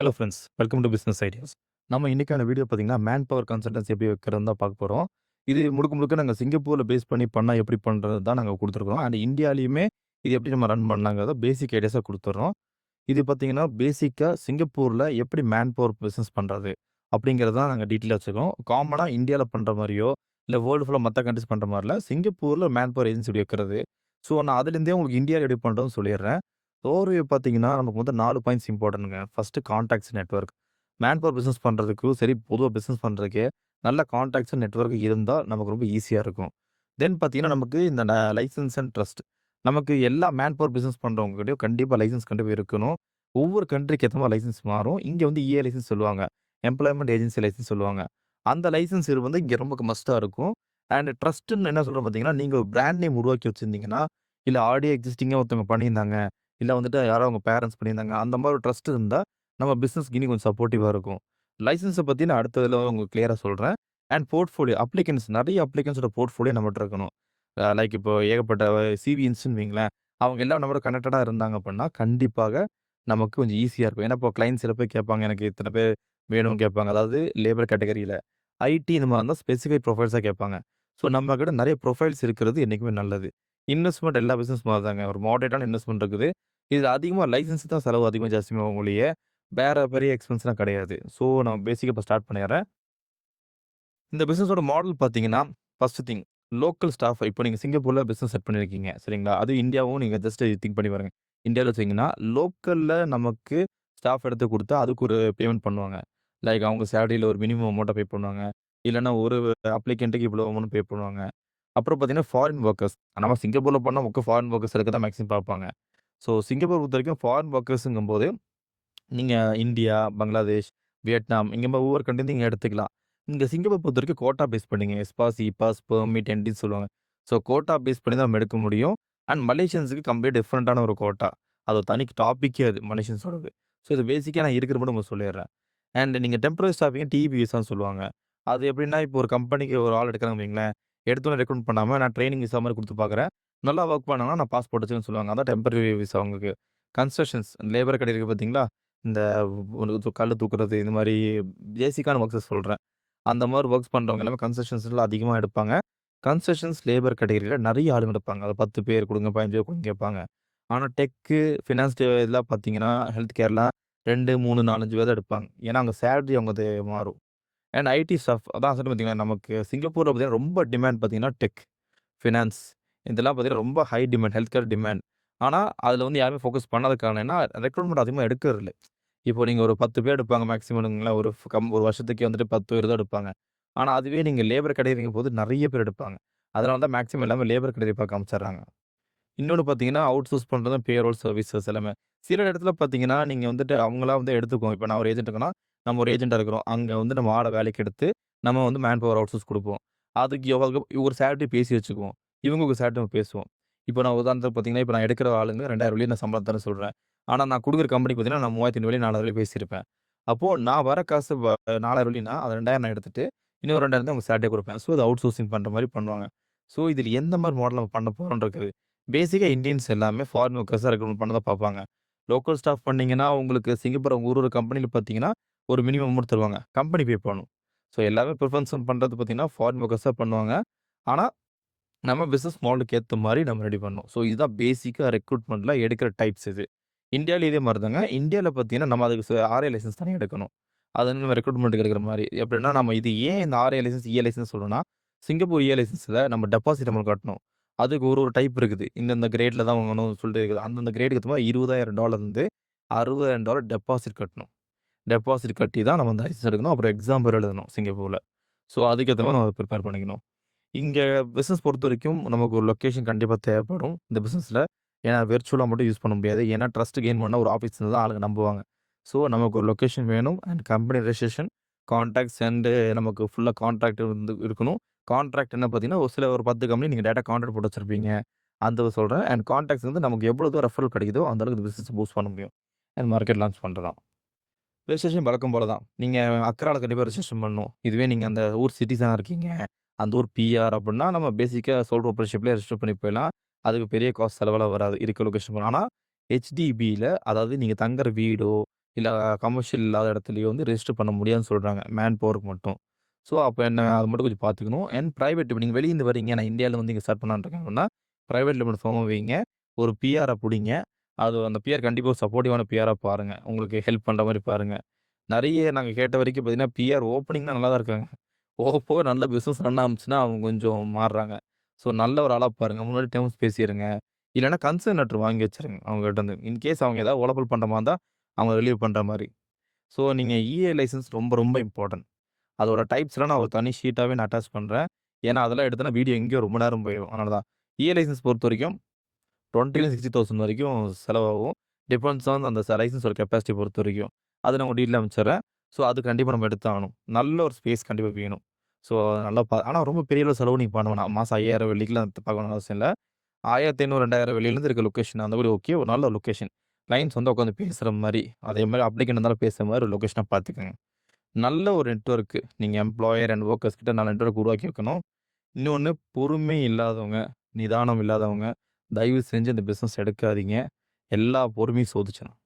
Hello friends, welcome to business ideas. நம்ம இன்னைக்கான video பார்த்தீங்கன்னா, மேன் பவர் கன்சல்டன்சி எப்படி வைக்கிறதுன்னு தான் பார்க்க போறோம். இது முழுக்க முழுக்க நாங்க சிங்கப்பூர்ல பேஸ் பண்ணி பண்ணா எப்படி பண்றது தான் நாங்க குடுத்துருக்கோம். அண்ட் இந்தியாலயுமே இது எப்படி நம்ம ரன் பண்ணலாங்கிறத பேசிக் ஐடியாஸா குடுத்துர்றோம். இது பார்த்தீங்கன்னா, பேசிக்கா சிங்கப்பூர்ல எப்படி மேன் பவர் பிசினஸ் பண்றது? அப்படிங்கிறத தான் நாங்க டீட்டெயிலா வச்சிருக்கோம். காமனா இந்தியால பண்ற மாரியோ, இல்ல வேர்ல்டு ஃபுல்லா மத்த கண்ட்ரீஸ் பண்ற மாரில, சிங்கப்பூர்ல மேன் பவர் ஏஜென்சி எப்படி வைக்கிறது? ஸோ நான் அதிலேருந்தே உங்களுக்கு இந்தியால எப்படி பண்றதுன்னு சொல்லிர்றேன். ஓவர்வியூ பார்த்தீங்கன்னா, நமக்கு வந்து 4 பாயிண்ட்ஸ் இம்பார்ட்டன்ட்ங்க. First contacts network. Manpower business பண்றதுக்கும் சரி, பொதுவா பிசினஸ் பண்றதுக்கே நல்ல கான்டாக்ட்ஸ் நெட்வொர்க் இருந்தா நமக்கு ரொம்ப ஈஸியா இருக்கும். தென் பார்த்தீங்கன்னா, நமக்கு இந்த லைசென்ஸ் அண்ட் ட்ரஸ்ட். நமக்கு எல்லா மேன் பவர் பிசினஸ் பண்றவங்ககிட்டயும் கண்டிப்பா லைசென்ஸ் கண்டிப்பா இருக்கணும். ஒவ்வொரு கண்ட்ரிக்கு ஏத்த மாரி லைசென்ஸ் மாறும். இங்க வந்து லைசென்ஸ் சொல்லுவாங்க. எம்ப்ளாய்மென்ட் ஏஜென்சி லைசென்ஸ் சொல்லுவாங்க. அந்த லைசென்ஸ் இது வந்து இங்க ரொம்ப மஸ்ட்டா இருக்கும். அண்ட் ட்ரஸ்ட்ன்னு என்ன சொல்றோம் பார்த்தீங்கன்னா, நீங்க ஒரு பிராண்ட் நேம் உருவாக்கி வச்சிருந்தீங்கன்னா, இல்ல ஆல்ரெடி எக்ஸிஸ்டிங்கா ஒருத்தவங்க பண்ணியிருந்தாங்க. இல்ல வந்துட்டு யாரோ உங்க பேரன்ட்ஸ் பண்ணியிருந்தாங்க. அந்த மாரி ஒரு ட்ரஸ்ட் இருந்தா, நம்ம பிசினஸ்க்கு இன்னும் கொஞ்சம் சப்போர்ட்டிவா இருக்கும். லைசென்ஸ பத்தி நான் அடுத்த இதுல உங்களுக்கு கிளியரா சொல்றேன். அண்ட் போர்ட்ஃபோலியோ அப்ளிகன்ட்ஸ் நெறைய அப்ளிகன்ட்ஸோட போர்ட்ஃபோலியோ நம்மட்ட இருக்கணும். லைக் இப்போ ஏகப்பட்ட சிவின்ஸ்ன்னு வைங்களேன். அவங்க எல்லாம் நம்மோட கனெக்டடா இருந்தாங்க அப்படின்னா, கண்டிப்பாக நமக்கு கொஞ்சம் ஈஸியா இருக்கும். ஏன்னா, இப்போ கிளையன்ட் சில பேர் கேட்பாங்க. எனக்கு இத்தன பேர் வேணும்னு கேட்பாங்க. அதாவது லேபர் கேட்டகரியில. ஐடி இந்த மாரி இருந்தா ஸ்பெசிஃபைட் ப்ரொஃபைல்ஸா கேட்பாங்க. ஸோ நம்ம கிட்ட நெறைய ப்ரொஃபைல்ஸ் இருக்கிறது என்னைக்குமே நல்லது. இன்வெஸ்ட்மென்ட் எல்லா பிசினஸ் மாரி தாங்க. ஒரு மாடரேட்டான இன்வெஸ்ட்மென்ட் இருக்குது. இதுல அதிகமா லைசென்ஸ் தான் செலவு அதிகமா ஜாஸ்தியாகும் ஒழிய, வேற பெரிய எக்ஸ்பென்ஸ்லாம் கிடையாது. ஸோ நான் பேசிக்கா இப்ப ஸ்டார்ட் பண்ணிர்றேன். இந்த பிசினஸோட மாடல் பார்த்தீங்கன்னா, ஃபர்ஸ்ட் திங் லோக்கல் ஸ்டாஃப் இப்போ நீங்க சிங்கப்பூர்ல பிசினஸ் செட் பண்ணியிருக்கீங்க. சரிங்களா? அது இந்தியாவும் நீங்க ஜஸ்ட் திங்க் பண்ணி பாருங்க. இந்தியால வச்சீங்கன்னா, லோக்கல்ல நமக்கு ஸ்டாஃப் எடுத்து குடுத்தா, அதுக்கு ஒரு பேமெண்ட் பண்ணுவாங்க. லைக் அவங்க சேலரில ஒரு மினிமம் அமௌண்ட்ட பே பண்ணுவாங்க. இல்லன்னா ஒரு அப்ளிகன்ட்க்கு இவ்வளோ அமௌண்ட் பே பண்ணுவாங்க. அப்புறம் பார்த்தீங்கன்னா, ஃபாரின் வொர்க்கர்ஸ். நம்ம சிங்கப்பூர்ல பண்ணா ஃபாரின் வொர்க்கர்ஸ் எடுக்க தான் மேக்ஸிமம் பார்ப்பாங்க. ஸோ சிங்கப்பூர் பொறுத்தவரைக்கும் ஃபாரின் வொர்க்கர்ஸ்ங்கும்போது நீங்க இந்தியா, பங்களாதேஷ், வியட்நாம் இங்க ஒவ்வொரு கண்ட்ரி நீங்க எடுத்துக்கலாம். இங்க சிங்கப்பூர் பொறுத்தவரைக்கும் கோட்டா பேஸ் பண்ணீங்க. எஸ்பாஸ், இபாஸ், பெர்மிட், என்டின்னு சொல்லுவாங்க. ஸோ கோட்டா பேஸ் பண்ணி தான் நம்ம எடுக்க முடியும். அண்ட் மலேசியன்ஸ்க்கு கம்ப்ளீட் டிஃபரண்டான ஒரு கோட்டா. அது ஒரு தனி டாபிக்கே அது மலேசியன்ஸோடது. ஸோ இது பேசிக்கா நான் இருக்கிறத மட்டும் உங்களுக்கு சொல்லிர்றேன். அண்ட் நீங்க டெம்பரரி ஸ்டாஃபிங்க டிபி விசான்னு சொல்லுவாங்க. அது எப்படின்னா, இப்போ ஒரு கம்பெனிக்கு ஒரு ஆள் எடுக்குறாங்கன்னு வைங்களேன், எடுத்தோனே ரெக்ரூட் பண்ணாம நான் ட்ரெய்னிங் விசா மாரி குடுத்து பார்க்குறேன். நல்லா வொர்க் பண்ணாங்கன்னா நான் பாஸ்போர்ட் வச்சுக்கன்னு சொல்லுவாங்க. அதான் டெம்பரரி விசா உங்களுக்கு. கன்ஸ்ட்ரக்ஷன்ஸ் லேபர் கடை இருக்கு பார்த்தீங்களா? இந்த கல்லு தூக்குறது இந்த மாரி பேசிக்கான ஒர்க்ஸ சொல்றேன். அந்த மாரி ஒர்க்ஸ் பண்றவங்க எல்லாமே கன்ஸ்ட்ரக்ஷன்ஸ்ல அதிகமா எடுப்பாங்க. கன்ஸ்ட்ரக்ஷன்ஸ் லேபர் கேட்டகரில நெறைய ஆளுங்க எடுப்பாங்க. அது 10 பேர் குடுங்க, 15 பேர் குடுங்கன்னு கேட்பாங்க. ஆனா டெக்கு, ஃபினான்ஸ் இதெல்லாம் பார்த்தீங்கன்னா, ஹெல்த் கேர்லாம் 2, 3, 4, 5 பேர் தான் எடுப்பாங்க. ஏன்னா, அங்க சேலரி அவங்கது மாறும். அண்ட் ஐடி ஸ்டாஃப் அதான் சொன்னேன் பார்த்தீங்களா, நமக்கு சிங்கப்பூர்ல பார்த்தீங்கன்னா ரொம்ப டிமாண்ட் பார்த்தீங்கன்னா டெக், ஃபினான்ஸ் இதெல்லாம் பார்த்தீங்கன்னா ரொம்ப high demand, health care demand. ஆனா, அதுல வந்து யாருமே ஃபோக்கஸ் பண்ணாத காரணம் என்ன, ரெக்ரூட்மென்ட் அதிகமா எடுக்கறதில்ல. இப்போ நீங்க ஒரு 10 பேர் எடுப்பாங்க மேக்ஸிமம்ங்களேன். ஒரு வருஷத்துக்கே வந்துட்டு 10 பேர் தான் எடுப்பாங்க. ஆனா, அதுவே நீங்க லேபர் கேட்டகரிங்கும்போது நெறைய பேர் எடுப்பாங்க. அதனால தான் மேக்ஸிமம் எல்லாமே லேபர் கேட்டகரி பார்க்க ஆரம்பிச்சுடுறாங்க. இன்னொன்னு பார்த்தீங்கன்னா, அவுட் சோர்ஸ் பண்றது பேரோல் சர்வீசஸ் எல்லாமே. சில இடத்துல பார்த்தீங்கன்னா, நீங்க வந்துட்டு அவங்களா வந்து எடுத்துக்குவோம். இப்ப நான் ஒரு ஏஜென்ட் இருக்கேன்னா, நம்ம ஒரு ஏஜென்ட்டா இருக்கிறோம். அங்க வந்து நம்ம ஆள வேலைக்கு எடுத்து, நம்ம வந்து மேன் பவர் அவுட் சோர்ஸ் குடுப்போம். அதுக்கு எவ்வளவு ஒரு சேலரி பேசி வச்சுக்குவோம். இவங்க ஒரு சேலரி நம்ம பேசுவோம். இப்ப நான் உதாரணத்துக்கு பார்த்தீங்கன்னா, இப்ப நான் எடுக்கிற ஆளுங்க 2000 நான் சம்பளம் தரேன்னு சொல்றேன். ஆனா, நான் குடுக்குற கம்பெனிக்கு பார்த்தீங்கன்னா, நான் 3500 4000 பேசியிருப்பேன். அப்போ நான் வர காசு 4000 அது 2000 நான் எடுத்துட்டு, இன்னும் 2000 தான் அவங்க சேலரியா குடுப்பேன். ஸோ, அது அவுட் சோர்சிங் பண்ற மாரி பண்ணுவாங்க. ஸோ, இதில எந்த மாரி மாடல் நம்ம பண்ண போறோம்ன்னு இருக்குது. பேசிக்கா இந்தியன்ஸ் எல்லாமே ஃபாரின் வொர்க்கர்ஸா ரெக்ரூட் பண்ண தான் பார்ப்பாங்க. லோக்கல் ஸ்டாஃப் பண்ணீங்கன்னா, உங்களுக்கு சிங்கப்பூர் ஒரு ஒரு கம்பெனில பார்த்தீங்கன்னா, ஒரு மினிமம் அமௌண்ட் தருவாங்க. கம்பெனி பே பண்ணணும். ஸோ எல்லாமே பிரிஃபரன்ஸ் பண்றது பார்த்தீங்கன்னா, ஃபாரின் வொர்க்கர்ஸா பண்ணுவாங்க. ஆனா, நம்ம பிசினஸ் மாடலுக்கு ஏத்த மாரி நம்ம ரெடி பண்ணணும். ஸோ இதுதான் பேசிக்கா ரெக்ரூட்மென்ட்ல எடுக்கிற டைப்ஸ் இது. இந்தியாலயும் இதே மாரி தாங்க. இந்தியால பார்த்தீங்கன்னா, நம்ம அதுக்கு ஆர்ஐ லைசென்ஸ் தனியா எடுக்கணும். அது வந்து நம்ம ரெக்ரூட்மென்ட்க்கு எடுக்கிற மாரி. எப்படின்னா, நம்ம இது ஏன் இந்த ஆர்ஐ லைசென்ஸ், லைசென்ஸ் சொல்றோம்னா, சிங்கப்பூர் லைசென்ஸ்ல நம்ம டெபாசிட் அமௌண்ட் கட்டணும். அதுக்கு ஒரு ஒரு டைப் இருக்குது. இந்தந்த கிரேட்ல தான் வாங்கணும்னு சொல்லிட்டு இருக்குது. அந்தந்த கிரேடுக்கு ஏத்த மாரி $20,000 இருந்து $60,000 டெபாசிட் கட்டணும். டெபாசிட் கட்டி தான் நம்ம அந்த லைசென்ஸ் எடுக்கணும். அப்புறம் எக்ஸாம் வேற எழுதணும் சிங்கப்பூர்ல. ஸோ அதுக்கேத்த மாரி நம்ம பிரிப்பேர் பண்ணிக்கணும். இங்க பிசினஸ் பொறுத்தவரைக்கும் நமக்கு ஒரு லொக்கேஷன் கண்டிப்பா தேவைப்படும். இந்த பிசினஸ்ல. ஏன்னா விர்ச்சுவலா மட்டும் யூஸ் பண்ண முடியாது. ஏன்னா ட்ரஸ்ட் கெயின் பண்ணா ஒரு ஆஃபீஸ் இருந்தா தான் ஆளுங்க நம்புவாங்க. ஸோ நமக்கு ஒரு லொக்கேஷன் வேணும். And company registration, contacts and நமக்கு ஃபுல்லா கான்ட்ராக்ட் வந்து இருக்கணும். கான்ட்ராக்ட் என்ன பார்த்தீங்கன்னா, ஒரு 10 கம்பெனி நீங்க டைரக்ட்டா கான்ட்ராக்ட் போட்டு வச்சிருப்பீங்க. அந்த சொல்றேன். அண்ட் கான்டாக்ட்ஸ் வந்து நமக்கு எவ்வளோ தூரம் ரெஃபரல் கிடைக்குதோ, அந்த அளவுக்கு இந்த பிசினஸ் பூஸ்ட் பண்ண முடியும். அண்ட் மார்க்கெட் லான்ச் பண்றதாம். ரெஜிஸ்ட்ரேஷன் வழக்கம் போல தான். நீங்க அக்ரால கண்டிப்பா ரெஜிஸ்ட்ரேஷன் பண்ணணும். இதுவே நீங்க அந்த ஊர் சிட்டிசனா இருக்கீங்க. அந்த ஊர் பிஆர் அப்டின்னா, நம்ம பேசிக்கா சோல் ப்ரொப்ரைட்டர்ஷிப்லயே ரெஜிஸ்டர் பண்ணி போயிடலாம். அதுக்கு பெரிய காஸ்ட் செலவெல்லாம் வராது. இருக்க லொகேஷன் ஆனா, HDBல அதாவது நீங்க தங்குற வீடோ, இல்ல கமர்ஷியல் இல்லாத இடத்துலயோ வந்து ரெஜிஸ்டர் பண்ண முடியாதுன்னு சொல்றாங்க. மேன் பவருக்கு மட்டும். ஸோ, அப்ப என்ன அது மட்டும் கொஞ்சம் பார்த்துக்கணும். அண்ட் பிரைவேட் இப்ப நீங்க வெளியிருந்து வரீங்க. நான் இந்தியால வந்து இங்க ஸ்டார்ட் பண்ணலான்னு இருக்கேன் அப்படின்னா, பிரைவேட் லிமிடெட் ஃபார்ம வைங்க. ஒரு பிஆர புடிங்க. அது அந்த பிஆர் கண்டிப்பா ஒரு சப்போர்ட்டிவான பிஆரா பாருங்க. உங்களுக்கு ஹெல்ப் பண்ற மாரி பாருங்க. நெறைய நாங்க கேட்ட வரைக்கும் பார்த்தீங்கன்னா, பிஆர் ஓப்பனிங் தான் நல்லா தான் இருக்காங்க. போக போக நல்ல பிசினஸ் ரன் ஆரம்பிச்சுன்னா, அவங்க கொஞ்சம் மாறுறாங்க. ஸோ, நல்ல ஒரு ஆளா பாருங்க. முன்னாடி டெர்ம்ஸ் பேசிருங்க. இல்லன்னா கன்சர்ன் லெட்டர் வாங்கி வச்சுருங்க அவங்ககிட்ட இருந்து. இன்கேஸ் அவங்க ஏதாவது உளறல் பண்ற மாரி இருந்தா, அவங்க ரிலீவ் பண்ற மாரி. ஸோ, நீங்க இஏ லைசென்ஸ் ரொம்ப ரொம்ப இம்பார்ட்டன்ட். அதோட டைப்ஸ்லாம் நான் ஒரு தனி ஷீட்டாவே நான் அட்டாச் பண்றேன். ஏன்னா, அதெல்லாம் எடுத்தோனா வீடியோ எங்கேயோ ரொம்ப நேரம் போயிரும். அதனால தான். இஏ லைசென்ஸ் பொறுத்தவரைக்கும் 20,000 60,000 வரைக்கும் செலவாகும். டிபெண்ட்ஸ் ஆன் அந்த லைசென்ஸோட கெப்பாசிட்டி பொறுத்தவரைக்கும். அது நான் உங்க டீட்டெயில் அனுப்பிச்சுர்றேன். ஸோ, அது கண்டிப்பா நம்ம எடுத்தாகணும். நல்ல ஒரு ஸ்பேஸ் கண்டிப்பா வேணும். ஸோ, நல்லா ஆனா ரொம்ப பெரிய அளவு செலவு நீங்க பண்ண வேணாம். மாசம் 5,000 வெள்ளிக்குலாம் பார்க்கணும்னு அவசியம் இல்ல. 1500, 2000 வெளியிலேருந்து இருக்க லொகேஷன் அந்த மாரி ஓகே. ஒரு நல்ல லொகேஷன். கிளையண்ட்ஸ் வந்து உட்காந்து பேசுற மாரி, அதே மாரி அப்ளிகேண்ட் இருந்தாலும் பேசுற மாரி ஒரு லொகேஷனா பார்த்துக்கங்க. நல்ல ஒரு நெட்வொர்க். நீங்க எம்ப்ளாயர் அண்ட் வொர்க்கர்ஸ் கிட்ட நல்ல நெட்வொர்க் உருவாக்கி வைக்கணும். இன்னொன்னு பொறுமை இல்லாதவங்க, நிதானம் இல்லாதவங்க, தயவு செஞ்சு இந்த பிசினஸ் எடுக்காதீங்க. எல்லா பொறுமையும் சோதிச்சிரும்.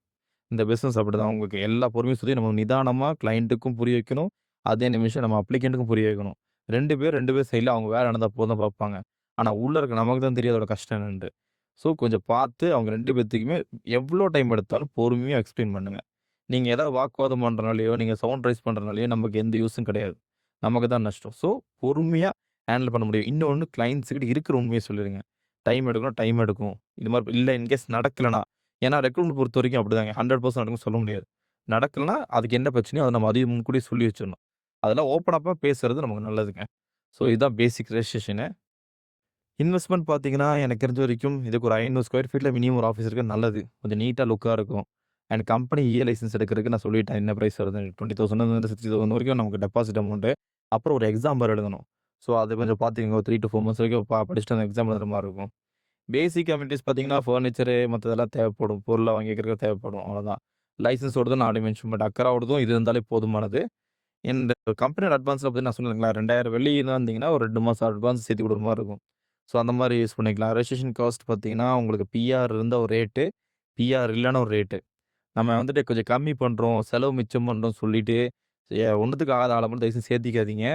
இந்த பிசினஸ் அப்படிதான். உங்களுக்கு எல்லா பொறுமையும் சொல்லி நம்ம நிதானமா கிளையன்ட்டுக்கும் புரிய வைக்கணும். அதே நிமிஷம் நம்ம அப்ளிகேன்ட்டுக்கும் புரிய வைக்கணும். 2 பேர் சைட்ல அவங்க வேலை நடந்தா போதும் தான் பார்ப்பாங்க. ஆனா உள்ள இருக்க நமக்கு தான் தெரியும் அதோட கஷ்டம் என்னன்ட்டு. ஸோ கொஞ்சம் பார்த்து அவங்க 2 பேத்துக்குமே எவ்வளோ டைம் எடுத்தாலும் பொறுமையா எக்ஸ்ப்ளைன் பண்ணுங்க. நீங்க ஏதாவது வாக்குவாதம் பண்றனாலயோ, நீங்க சவுண்ட் ரைஸ் பண்றனாலயோ நமக்கு எந்த யூஸும் கிடையாது. நமக்கு தான் நஷ்டம். ஸோ பொறுமையா ஹேண்டில் பண்ண முடியும். இன்னொன்னு கிளையண்ட்ஸ் கிட்ட இருக்கிற உண்மைய சொல்லிருங்க. டைம் எடுக்கும், டைம் எடுக்கும். இது மாரி இல்ல இன்கேஸ் நடக்கலனா ஏன்னா ரெக்ரூட்மெண்ட் பொறுத்தவரைக்கும் அப்படிதாங்க. 100% நடக்கும்னு சொல்ல முடியாது. நடக்கலனா, அதுக்கு என்ன பிரச்சனையோ அத நம்ம அதையும் முன்கூட்டியே சொல்லி வச்சுரணும். அதெல்லாம் ஓப்பன் அப்பா பேசுறது நமக்கு நல்லதுங்க. ஸோ இதுதான் பேசிக் ரெஜிஸ்ட்ரேஷனு. இன்வெஸ்ட்மென்ட் பார்த்தீங்கன்னா, எனக்கு தெரிஞ்ச வரைக்கும் இதுக்கு ஒரு 500 ஸ்கொயர் ஃபீட்ல மினிமம் ஒரு ஆஃபீஸ் இருக்கிறது நல்லது. கொஞ்சம் நீட்டா லுக்கா இருக்கும். அண்ட் கம்பெனி லைசென்ஸ் எடுக்கிறதுக்கு நான் சொல்லிட்டேன். என்ன பிரைஸ் வருதுன்னு 20,000 இருந்து 60,000 வரைக்கும் நமக்கு டெபாசிட் அமௌண்ட். அப்புறம் ஒரு எக்ஸாம் வேற எழுதணும். ஸோ அது கொஞ்சம் பார்த்துக்கங்க. ஒரு 3 டூ 4 மந்த்ஸ் வரைக்கும் படிச்சுட்டு அந்த எக்ஸாம் எழுதுற மாரி இருக்கும். பேசிக் அமெனிட்டீஸ் பார்த்தீங்கன்னா, ஃபர்னிச்சரு மத்ததெல்லாம் தேவைப்படும். பொருள்லாம் வாங்கி வைக்கிறதுக்கு தேவைப்படும். அவ்வளோதான். லைசென்ஸோடதும் நான் ஆல்ரெடி மென்ஷன் பண்ணிட்டேன். அக்கராவோடதும் இது இருந்தாலே போதுமானது. இந்த கம்பெனியோட அட்வான்ஸ்ல பார்த்தீங்கன்னா, நான் சொன்னேன் இல்லைங்களா, 2,000 வெளியில இருந்தீங்கன்னா, ஒரு 2 மாசம் அட்வான்ஸ் சேர்த்து குடுக்குற மாரி இருக்கும். ஸோ, அந்த மாரி யூஸ் பண்ணிக்கலாம். ரெஜிஸ்ட்ரேஷன் காஸ்ட் பார்த்தீங்கன்னா, உங்களுக்கு பிஆர் இருந்தா ஒரு ரேட்டு, பிஆர் இல்லன்னா ஒரு ரேட்டு. நம்ம வந்துட்டு கொஞ்சம் கம்மி பண்றோம், செலவு மிச்சம் பண்றோம்னு சொல்லிட்டு, ஒண்ணுத்துக்கு ஆகாத ஆள மட்டும் தயவு செஞ்சு சேர்த்திக்காதீங்க.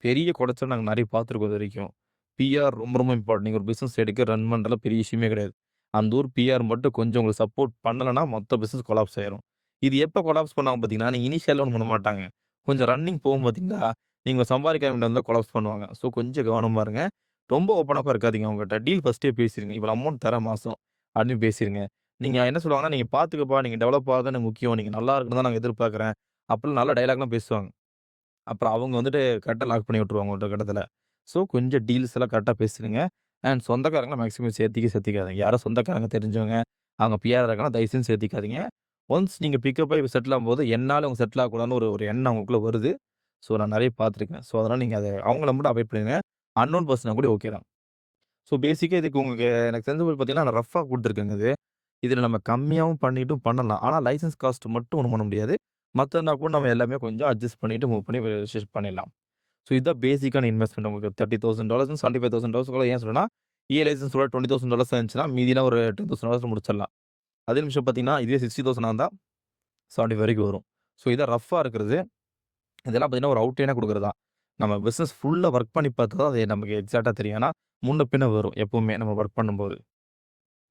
பெரிய குடைச்சல் நாங்க நெறைய பார்த்துருக்கோம் இதுவரைக்கும். பிஆர் ரொம்ப ரொம்ப இம்பார்ட்டன்ட். நீங்க ஒரு பிசினஸ் எடுக்க ரன் பண்றதுல பெரிய விஷயமே கிடையாது. அந்த ஊர் பிஆர் மட்டும் கொஞ்சம் உங்களுக்கு சப்போர்ட் பண்ணலன்னா, மொத்த பிசினஸ் கொலாப்ஸ் ஆயிரும். இது எப்ப கொலாப்ஸ் பண்ணுவாங்க பார்த்தீங்கன்னா, நீங்க இனிஷியலா ஒண்ணும் பண்ண மாட்டாங்க. கொஞ்சம் ரன்னிங் போகும் பார்த்தீங்களா, நீங்க சம்பாதிக்க வேண்டியது வந்தா கொலாப்ஸ் பண்ணுவாங்க. ஸோ கொஞ்சம் கவனமா இருங்க. ரொம்ப ஓப்பன் அப்பா இருக்காதீங்க அவங்ககிட்ட. டீல் ஃபர்ஸ்ட்டே பேசிருங்க. இவ்வளோ அமௌண்ட் தரேன் மாசம் அப்படின்னு பேசிருங்க. நீங்க என்ன சொல்லுவாங்கன்னா, "நீங்க பார்த்துக்கப்பா, நீங்க டெவலப் ஆகுறது எனக்கு முக்கியம். நீங்க நல்லா இருக்கணும் தான் நாங்க எதிர்பார்க்கிறேன்." அப்படிலாம் நல்ல டயலாக்லாம் பேசுவாங்க. அப்புறம் அவங்க வந்துட்டு கரெக்ட்டா லாக் பண்ணி விட்டுருவாங்க ஒரு கட்டத்தில. ஸோ கொஞ்சம் டீல்ஸ் எல்லாம் கரெக்ட்டா பேசிருங்க. And சொந்தக்காரங்கள maximum சேர்த்திக்காதீங்க. யாரோ சொந்தக்காரங்க தெரிஞ்சவங்க, அவங்க பிஆரா இருக்காங்கன்னா தயவு செஞ்சு சேர்த்திக்காதீங்க. ஒன்ஸ் நீங்க பிக்கப் ஆகி செட்டில் ஆகும்போது, என்னால அவங்க செட்டில் ஆகக்கூடாதுன்னு ஒரு ஒரு எண்ணம் அவங்களுக்குள்ள வருது. ஸோ நான் நெறைய பார்த்துருக்கேன். ஸோ அதனால நீங்க அத அவங்கள மட்டும் அவாய்ட் பண்ணிருங்க. அன்னோன் பெர்சனா கூட ஓகே தான். ஸோ பேசிக்கா இதுக்கு உங்களுக்கு எனக்கு தெரிஞ்ச வரைக்கும் பார்த்தீங்கன்னா, நான் ரஃப்பா குடுத்துருக்கேங்க இது. இதில நம்ம கம்மியாவும் பண்ணிட்டும் பண்ணலாம். ஆனா லைசென்ஸ் காஸ்ட் மட்டும் ஒண்ணும் பண்ண முடியாது. மத்ததுனா கூட நம்ம எல்லாமே கொஞ்சம் அட்ஜஸ்ட் பண்ணிட்டு மூவ் பண்ணி ரெஜிஸ்ட்ரேஷன் பண்ணிடலாம். ஸோ இதுதான் பேசிக்கான இன்வெஸ்ட்மென்ட் உங்களுக்கு $30,000 $75,000 ஏன் சொல்றேன்னா, லைசென்ஸோட $20,000 இருந்துச்சுன்னா, மீதிலாம் ஒரு $10,000 முடிச்சிடலாம். அதே நிமிஷம் பார்த்தீங்கன்னா, இதுவே 60,000 இருந்தா 75 வரைக்கும் வரும். ஸோ இதான் ரஃப்பா இருக்கிறது. இதெல்லாம் பார்த்தீங்கன்னா, ஒரு அவுட்லைனா குடுக்குறது தான். நம்ம பிசினஸ் ஃபுல்லா ஒர்க் பண்ணி பார்த்தா தான் அது நமக்கு எக்ஸாக்ட்டா தெரியும். ஏன்னா, முன்ன பின்ன வரும் எப்பவுமே நம்ம ஒர்க் பண்ணும்போது.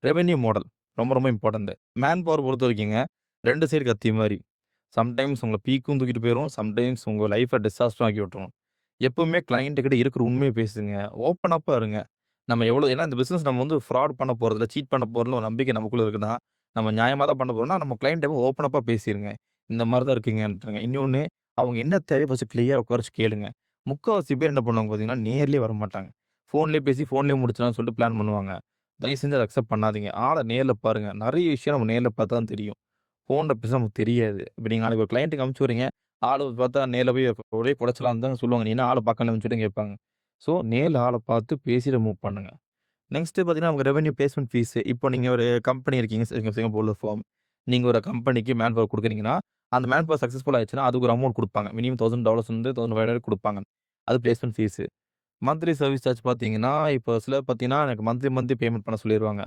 ரெவென்யூ மாடல் ரொம்ப ரொம்ப இம்பார்ட்டன்ட். மேன் பவர் பொறுத்தவரைக்குங்க 2 சைடு கத்தி மாரி. சம்டைம்ஸ் உங்கள பீக்கும் தூக்கிட்டு போயிரும். சம்டைம்ஸ் உங்க லைஃப்ப டிசாஸ்டரும் ஆக்கி விட்டுரும். எப்பவுமே கிளையன்ட் கிட்ட இருக்கிற உண்மைய பேசுங்க. ஓப்பன் அப்பா இருங்க. நம்ம எவ்வளோ ஏன்னா இந்த பிசினஸ் நம்ம வந்து ஃப்ராட் பண்ண போறதில்ல, சீட் பண்ண போறதில்ல ஒரு நம்பிக்கை நமக்குள்ள இருக்குன்னா, நம்ம நியாயமா தான் பண்ண போறோம்னா, நம்ம கிளையன்ட்ட ஓப்பன் அப்பா பேசிருங்க. இந்த மாரி தான் இருக்கீங்கன்ட்டுருங்க. இன்னொன்னு அவங்க என்ன தேவையோ ஃபர்ஸ்ட் கிளியரா உட்கார வச்சு கேளுங்க. முக்காவாசி பேர் என்ன பண்ணுவாங்க பார்த்தீங்கன்னா, நேர்லயே வரமாட்டாங்க. ஃபோன்லயே பேசி ஃபோன்லயே முடிச்சிடலாம்னு சொல்லிட்டு பிளான் பண்ணுவாங்க. தயவு செஞ்சு அத அக்செப்ட் பண்ணாதீங்க. ஆள நேர்ல பாருங்க. நெறைய விஷயம் நம்ம நேர்ல பார்த்தா தான் தெரியும். ஃபோன்ல பேசினா நமக்கு தெரியாது. இப்ப நீங்க நாளைக்கு ஒரு கிளையன்ட்க்கு அனுப்பிச்சு விடுறீங்க. ஆளு பார்த்தா நேர்ல போய் ஒரே குடைச்சலா இருந்தா சொல்லுவாங்க. "நீ என்ன ஆள பார்க்கல அனுப்பிச்சுட்டுன்னு" கேட்பாங்க. ஸோ நேர்ல ஆள பார்த்து பேசி மூவ் பண்ணுங்க. நெக்ஸ்ட் பார்த்தீங்கன்னா, உங்க ரெவென்யூ பிளேஸ்மென்ட் ஃபீஸ். இப்போ நீங்க ஒரு கம்பெனி இருக்கீங்க. சிங்கப்பூர்ல ஃபார்ம். நீங்க ஒரு கம்பெனிக்கு மேன் பவர் குடுக்குறீங்கன்னா, அந்த மேன் பவர் சக்சஸ்ஃபுல் ஆயிடுச்சுன்னா, அதுக்கு ஒரு அமௌண்ட் குடுப்பாங்க. மினிமம் $1,000 வந்து $1,500 குடுப்பாங்க. அது placement fees. Monthly service charge பார்த்தீங்கன்னா, இப்போ சிலர் பார்த்தீங்கன்னா, எனக்கு மந்த்லி பேமெண்ட் பண்ண சொல்லிருவாங்க.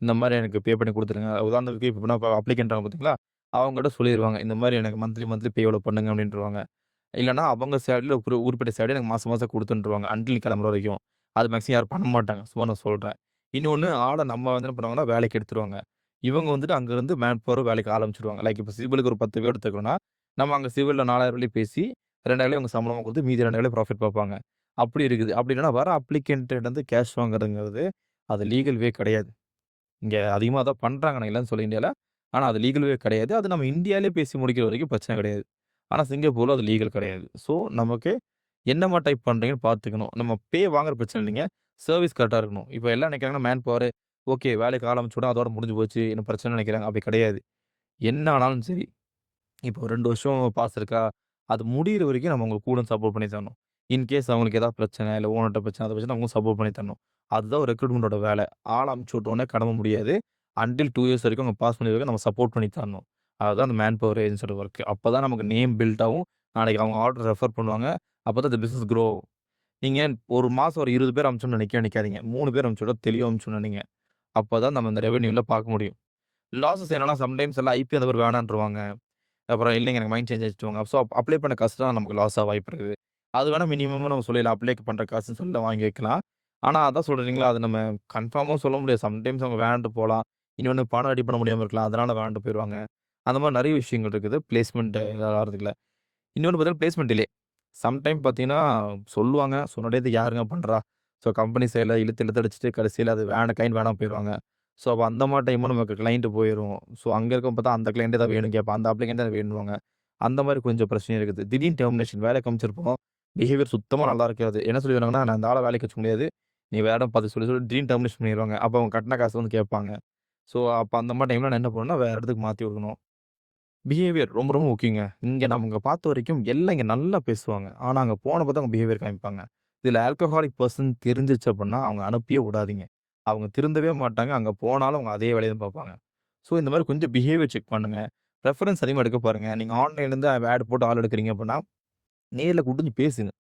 இந்த மாரி எனக்கு பே பண்ணி குடுத்துருங்க. உதாரணத்துக்கு இப்ப நான் அப்ளிகன்ட் இருக்காங்க பார்த்தீங்களா? அவங்ககிட்ட சொல்லிருவாங்க. இந்த மாரி எனக்கு மந்த்லி பே இவ்வளோ பண்ணுங்க அப்டின்ருவாங்க. இல்லன்னா அவங்க சேலரில ஒரு குறிப்பிட்ட சேலரி எனக்கு மாசம் மாசம் குடுத்துன்ருவாங்க. அன்டில் கிளம்புற வரைக்கும். அது மேக்ஸிமம் யாரும் பண்ண மாட்டாங்க. சும்மா நான் சொல்றேன். இன்னொன்னு ஆள நம்ம வந்து என்ன பண்ணுவாங்கன்னா, வேலைக்கு எடுத்துருவாங்க. இவங்க வந்துட்டு அங்கருந்து மேன் பவர் வேலைக்கு ஆரம்பிச்சுருவாங்க. லைக் இப்ப சிவிலுக்கு ஒரு 10 பேர் எடுத்துக்கிறோம்னா, நம்ம அங்க சிவில்ல 4000 பேசி 2000 இவங்க சம்பளமா குடுத்து மீதி 2000 ப்ராஃபிட் பாப்பாங்க. அப்படி இருக்குது. அப்படி இல்லன்னா வர அப்ளிகன்ட்ட இருந்து கேஷ் வாங்குறதுங்கிறது, அது லீகல் வே கிடையாது. இங்க அதிகமா அதான் பண்றாங்க. நான் இல்லன்னு சொல்ல இந்தியால. ஆனா அது லீகல் வே கிடையாது. அது நம்ம இந்தியாலயே பேசி முடிக்கிற வரைக்கும் பிரச்சனை கிடையாது. ஆனா சிங்கப்பூர்ல அது லீகல் கிடையாது. ஸோ நமக்கு என்னம்மா டைப் பண்றீங்கன்னு பார்த்துக்கணும். நம்ம பே வாங்குற பிரச்சனை இல்லைங்க. சர்வீஸ் கரெக்ட்டா இருக்கணும். இப்ப எல்லாம் நினைக்கிறாங்கன்னா மேன் பவர் ஓகே வேலைக்கு ஆள் அனுப்பிச்சுட்டோம். அதோட முடிஞ்சு போச்சு. என்ன பிரச்சனை நினைக்கிறாங்க. அப்படி கிடையாது. என்ன ஆனாலும் சரி. இப்போ 2 வருஷம் பாஸ் இருக்கா, அது முடியிற வரைக்கும் நம்ம அவங்களுக்கு கூட சப்போர்ட் பண்ணி தரணும். இன்கேஸ் அவங்களுக்கு ஏதாவது பிரச்சனை, இல்ல ஓனர்ட்ட பிரச்சனை, அத பிரச்சனை அவங்க சப்போர்ட் பண்ணி தரணும். அதுதான் ஒரு ரெக்ரூட்மெண்ட்டோட வேலை. ஆள அனுப்பிச்சு விட்டோனே கிளம்ப முடியாது. அன்டில் 2 இயர்ஸ் வரைக்கும் அவங்க பாஸ் பண்ணி வரைக்கும் நம்ம சப்போர்ட் பண்ணி தரணும். அதுதான் அந்த மேன் பவர் ஏஜென்சியோட ஒர்க். அப்பதான் நமக்கு நேம் பில்ட் ஆகும். நாளைக்கு அவங்க ஆர்டர் ரெஃபர் பண்ணுவாங்க. அப்பதான் இந்த பிசினஸ் குரோ ஆகும். நீங்க ஒரு மாசம் ஒரு 20 பேர் அனுப்பிச்சோம்னு நினைக்காதீங்க. 3 பேர் அனுப்பிச்சு விட்டா தெளிவா அனுப்பிச்சோம்னு நெனைங்க. அப்பதான் நம்ம இந்த ரெவென்யூல பார்க்க முடியும். லாஸஸ் என்னன்னா சம்டைம்ஸ் எல்லாம் ஐபி அந்த பேர் வேணான்ருவாங்க. அப்புறம் இல்லைங்க எனக்கு மைண்ட் சேஞ்ச் ஆயிடுச்சுவாங்க. ஸோ அப்ளை பண்ண காசு தான் நமக்கு லாஸா வாய்ப்பு இருக்குது. அது வேணா மினிமமா நம்ம சொல்லிடலாம். அப்ளை பண்ற காசுன்னு சொல்லி வாங்கி வைக்கலாம். ஆனா அதான் சொல்றேன் இல்லைங்களா, அது நம்ம கன்ஃபார்மா சொல்ல முடியாது. சம்டைம்ஸ் அவங்க வேணான்ட்டு போலாம். இன்னொன்னு பணம் ரெடி பண்ண முடியாம இருக்கலாம். அதனால வேணான்ட்டு போயிருவாங்க. அந்த மாரி நெறைய விஷயங்கள் இருக்குது. பிளேஸ்மென்ட் ஆறதுக்குள்ள. இன்னொன்னு பார்த்தீங்கன்னா, பிளேஸ்மென்ட் டிலே. சம்டைம் பார்த்தீங்கன்னா, சொல்லுவாங்க. சொன்னதே இது யாருங்க பண்றா? ஸோ கம்பெனி சைட்ல இழுத்து இழுத்து அடிச்சுட்டு கடைசியில அது கிளையண்ட் வேணாம போயிருவாங்க. ஸோ அப்ப அந்த மாரி டைமும் நமக்கு கிளையண்ட் போயிரும். ஸோ அங்க இருக்கவங்க பார்த்தா அந்த கிளையண்ட் தான் வேணும் கேட்பான். அந்த அப்ளிகேண்ட் தான் வேணுவாங்க. அந்த மாரி கொஞ்சம் பிரச்சனை இருக்குது. திடீர்னு டெர்மினேஷன் வேலை காமிச்சிருப்போம். பிஹேவியர் சுத்தமா நல்லா இருக்காது. என்ன சொல்லிருவாங்கன்னா, "நான் இந்த ஆள வேலைக்கு வச்சுக்க முடியாது. நீ வேற இடம் பார்த்து சொல்லி" சொல்லி திடீர்னு டெர்மினேஷன் பண்ணிருவாங்க. அப்ப அவங்க கட்டுன காசு வந்து கேட்பாங்க. ஸோ அப்ப அந்த மாரி டைம்ல நான் என்ன பண்ணுவேன்னா, வேற இடத்துக்கு மாத்தி விடணும். பிஹேவியர் ரொம்ப ரொம்ப முக்கியங்க. இங்க நமக்கு பார்த்த வரைக்கும் எல்லாம் இங்க நல்லா பேசுவாங்க. ஆனா அங்க போன பார்த்தா அவங்க பிஹேவியர் காமிப்பாங்க. இதுல ஆல்கஹாலிக் பெர்சன் தெரிஞ்சுச்சு அப்டின்னா, அவங்க அனுப்பியே விடாதீங்க. அவங்க திருந்தவே மாட்டாங்க. அங்க போனாலும் அவங்க அதே வேலைய தான் பார்ப்பாங்க. ஸோ இந்த மாரி கொஞ்சம் பிஹேவியர் செக் பண்ணுங்க. ரெஃபரன்ஸ் அதிகமா எடுக்க பாருங்க. நீங்க ஆன்லைன்லேருந்து ஆட் போட்டு ஆள் எடுக்கிறீங்க அப்டின்னா, நேர்ல கூட்டிட்டு பேசுங்க.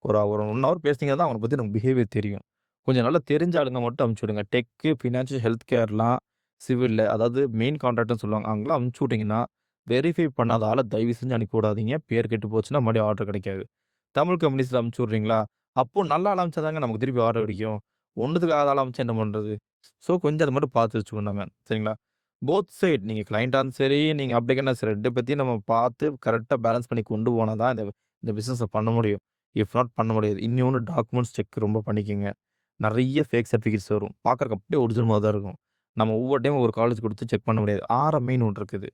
ஒரு ஒரு 1 ஹவர் பேசுனீங்கன்னா தான் அவங்கள பத்தி நமக்கு பிஹேவியர் தெரியும். கொஞ்சம் நல்லா தெரிஞ்ச ஆளுங்க மட்டும் அனுப்பிச்சு விடுங்க. டெக்கு, ஃபினான்ஷியல், ஹெல்த் கேர்லாம் சிவில்ல அதாவது மெயின் கான்ட்ராக்ட்ன்னு சொல்லுவாங்க. அவங்கலாம் அனுப்பிச்சு விட்டீங்கன்னா, வெரிஃபை பண்ணாத ஆள தயவு செஞ்சு அனுப்பி விடாதீங்க. பேர் கெட்டு போச்சுன்னா மறுபடியும் ஆர்டர் கிடைக்காது. தமிழ் கம்பெனிஸ்ல அனுப்பிச்சு விடுறீங்களா? அப்போ நல்ல ஆளா அனுப்பிச்சா தாங்க நமக்கு திருப்பி ஆர்டர் கிடைக்கும். ஒண்ணுத்துக்கு ஆகாத ஆளா அனுப்பிச்சா என்ன பண்றது? ஸோ கொஞ்சம் அத மட்டும் பார்த்து வச்சுக்கணும் நம்ம. சரிங்களா? போத் சைட் நீங்க கிளையன்ட்டா இருந்தாலும் சரி, நீங்க அப்ளிகன்ட்டா சரி 2 பேத்தையும் நம்ம பார்த்து கரெக்ட்டா பேலன்ஸ் பண்ணி கொண்டு போனா தான் இந்த இந்த பிசினஸ பண்ண முடியும். இஃப் நாட் பண்ண முடியாது. இன்னொன்னு டாக்குமெண்ட்ஸ் செக் ரொம்ப பண்ணிக்கங்க. நெறைய ஃபேக் சர்டிஃபிகேட்ஸ் வரும். பார்க்கறக்கு அப்படியே ஒரிஜினல் மாரி தான் இருக்கும். நம்ம ஒவ்வொரு டைம் ஒரு காலேஜ் குடுத்து செக் பண்ண முடியாது. ஆர்எம்ஐன்னு ஒண்ணு இருக்குது.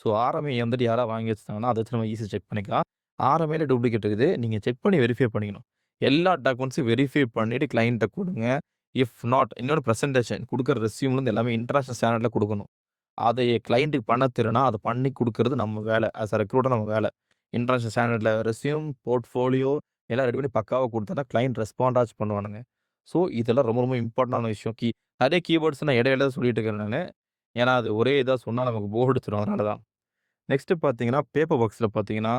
ஸோ ஆர்எம்ஐ வந்துட்டு யாராவது வாங்கி வச்சுட்டாங்கன்னா, அத வச்சு நம்ம ஈஸியா செக் பண்ணிக்கலாம். ஆர்எம்ஐல டூப்ளிகேட் இருக்குது. நீங்க செக் பண்ணி வெரிஃபை பண்ணிக்கணும். எல்லா டாக்குமெண்ட்ஸையும் வெரிஃபை பண்ணிட்டு கிளையன்ட்ட குடுங்க. இஃப் நாட் இன்னொன்னு பிரசன்டேஷன் குடுக்குற ரெஸ்யூம்லருந்து எல்லாமே இன்டர்நேஷனல் ஸ்டாண்டர்ட்ல குடுக்கணும். அதை கிளையன்ட்டுக்கு பண்ண தெரியணும்னா, அத பண்ணி குடுக்குறது நம்ம வேல. ஆஸ் அ ரெக்ரூட்டர் நம்ம வேல. இன்டர்நேஷனல் ஸ்டாண்டர்ட்ல ரெஸ்யூம், போர்ட்ஃபோலியோ எல்லாம் ரெடி பண்ணி பக்காவா குடுத்தா தான் கிளையன்ட் ரெஸ்பாண்டாச்சும் பண்ணுவானுங்க. ஸோ இதெல்லாம் ரொம்ப ரொம்ப இம்பார்ட்டன்டான விஷயம். நெறைய கீவேர்ட்ஸ் நான் இடையில சொல்லிட்டு இருக்கிறேன் நானு. ஏன்னா, அது ஒரே இதா சொன்னா நமக்கு போர் அடிச்சுரும். அதனால தான். நெக்ஸ்ட் பார்த்தீங்கன்னா, பேப்பர் ஒர்க்ஸ்ல பார்த்தீங்கன்னா,